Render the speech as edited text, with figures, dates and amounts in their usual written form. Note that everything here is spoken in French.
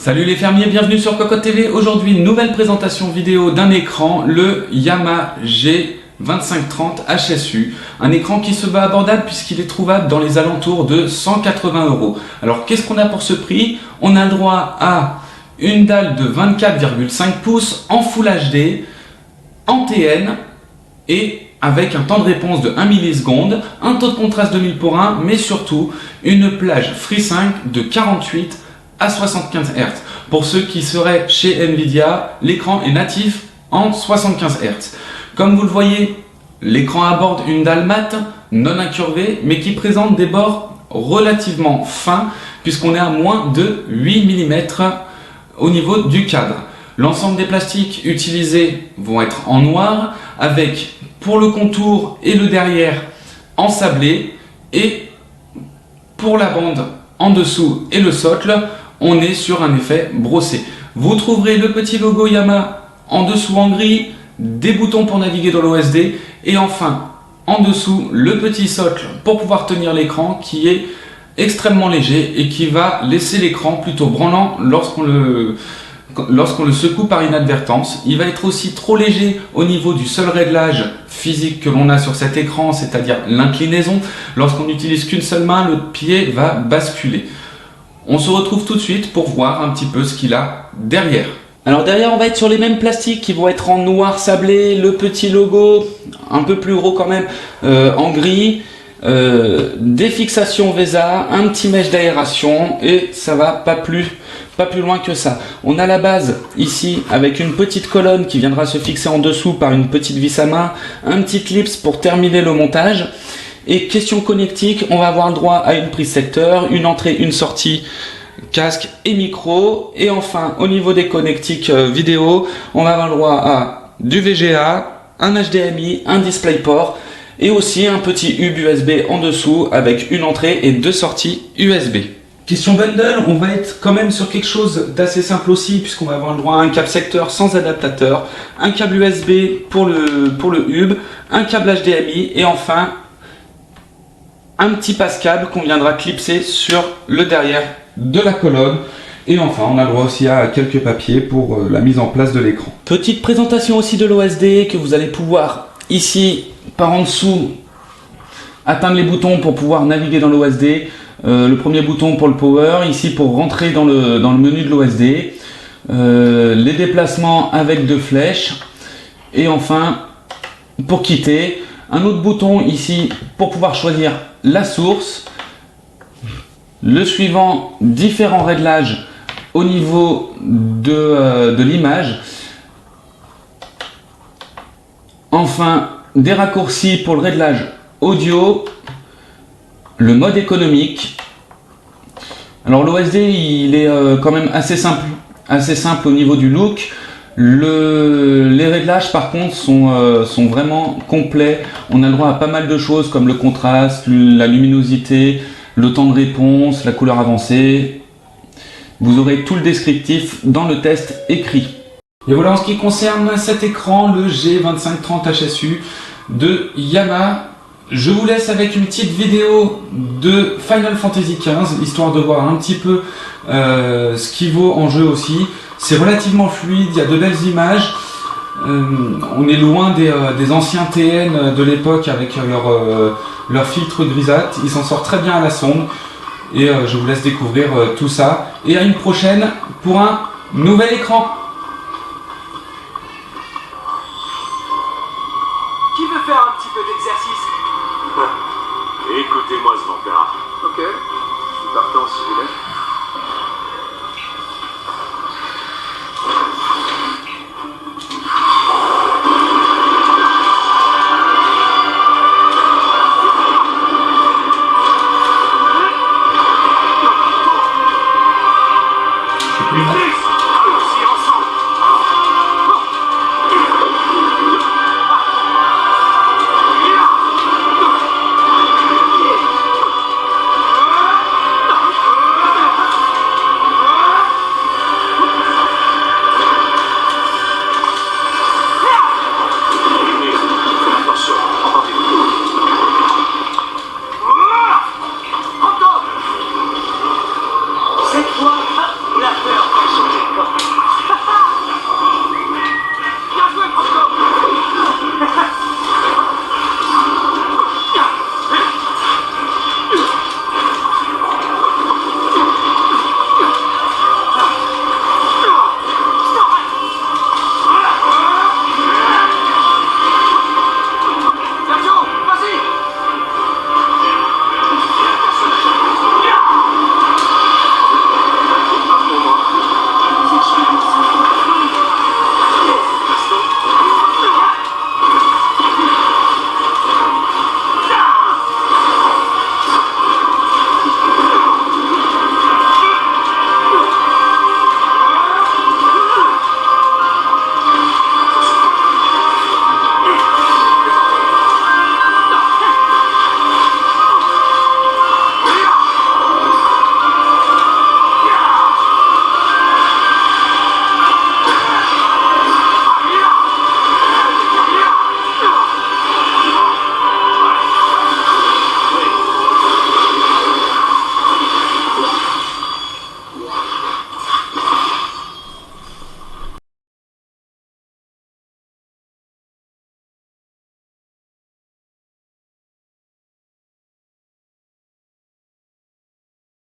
Salut les fermiers, bienvenue sur Cocotte TV. Aujourd'hui, nouvelle présentation vidéo d'un écran, le Yamaha G2530 HSU. Un écran qui se veut abordable puisqu'il est trouvable dans les alentours de 180 €. Alors qu'est-ce qu'on a pour ce prix? On a le droit à une dalle de 24,5 pouces en Full HD, en TN et avec un temps de réponse de 1 milliseconde, un taux de contraste de 1000:1, mais surtout une plage FreeSync de 48 à 75 Hz. Pour ceux qui seraient chez Nvidia, l'écran est natif en 75 Hz. Comme vous le voyez, l'écran aborde une dalle mate, non incurvée, mais qui présente des bords relativement fins, puisqu'on est à moins de 8 mm au niveau du cadre. L'ensemble des plastiques utilisés vont être en noir, avec pour le contour et le derrière en sablé, et pour la bande en dessous et le socle, on est sur un effet brossé. Vous trouverez le petit logo Yamaha en dessous en gris, des boutons pour naviguer dans l'OSD et enfin en dessous le petit socle pour pouvoir tenir l'écran qui est extrêmement léger et qui va laisser l'écran plutôt branlant lorsqu'on le secoue par inadvertance. Il va être aussi trop léger au niveau du seul réglage physique que l'on a sur cet écran, c'est-à-dire l'inclinaison. Lorsqu'on n'utilise qu'une seule main, le pied va basculer. On se retrouve tout de suite pour voir un petit peu ce qu'il a derrière. Alors derrière, on va être sur les mêmes plastiques qui vont être en noir sablé, le petit logo, un peu plus gros quand même, en gris, des fixations VESA, un petit mèche d'aération et ça va pas plus loin que ça. On a la base ici avec une petite colonne qui viendra se fixer en dessous par une petite vis à main, un petit clips pour terminer le montage. Et question connectique, on va avoir le droit à une prise secteur, une entrée, une sortie, casque et micro. Et enfin, au niveau des connectiques vidéo, on va avoir le droit à du VGA, un HDMI, un DisplayPort et aussi un petit hub USB en dessous avec une entrée et deux sorties USB. Question bundle, on va être quand même sur quelque chose d'assez simple aussi, puisqu'on va avoir le droit à un câble secteur sans adaptateur, un câble USB pour le hub, un câble HDMI et enfin un petit passe-câble qu'on viendra clipser sur le derrière de la colonne. Et enfin, on a le droit aussi à quelques papiers pour la mise en place de l'écran. Petite présentation aussi de l'OSD que vous allez pouvoir ici, par en dessous, atteindre les boutons pour pouvoir naviguer dans l'OSD. Le premier bouton pour le power, ici pour rentrer dans le menu de l'OSD. Les déplacements avec deux flèches. Et enfin, pour quitter, un autre bouton ici pour pouvoir choisir la source. Le suivant, différents réglages au niveau de l'image. Enfin, des raccourcis pour le réglage audio. Le mode économique. Alors l'OSD il est quand même assez simple au niveau du look. Les réglages par contre sont vraiment complets. On a le droit à pas mal de choses comme le contraste, la luminosité, le temps de réponse, la couleur avancée. Vous aurez tout le descriptif dans le test écrit. Et voilà en ce qui concerne cet écran, le G2530 HSU de Yamaha. Je vous laisse avec une petite vidéo de Final Fantasy XV, histoire de voir un petit peu ce qui vaut en jeu aussi. C'est relativement fluide, il y a de belles images. On est loin des anciens TN de l'époque avec leur filtre grisâtre. Il s'en sort très bien à la sonde. Et je vous laisse découvrir tout ça. Et à une prochaine pour un nouvel écran.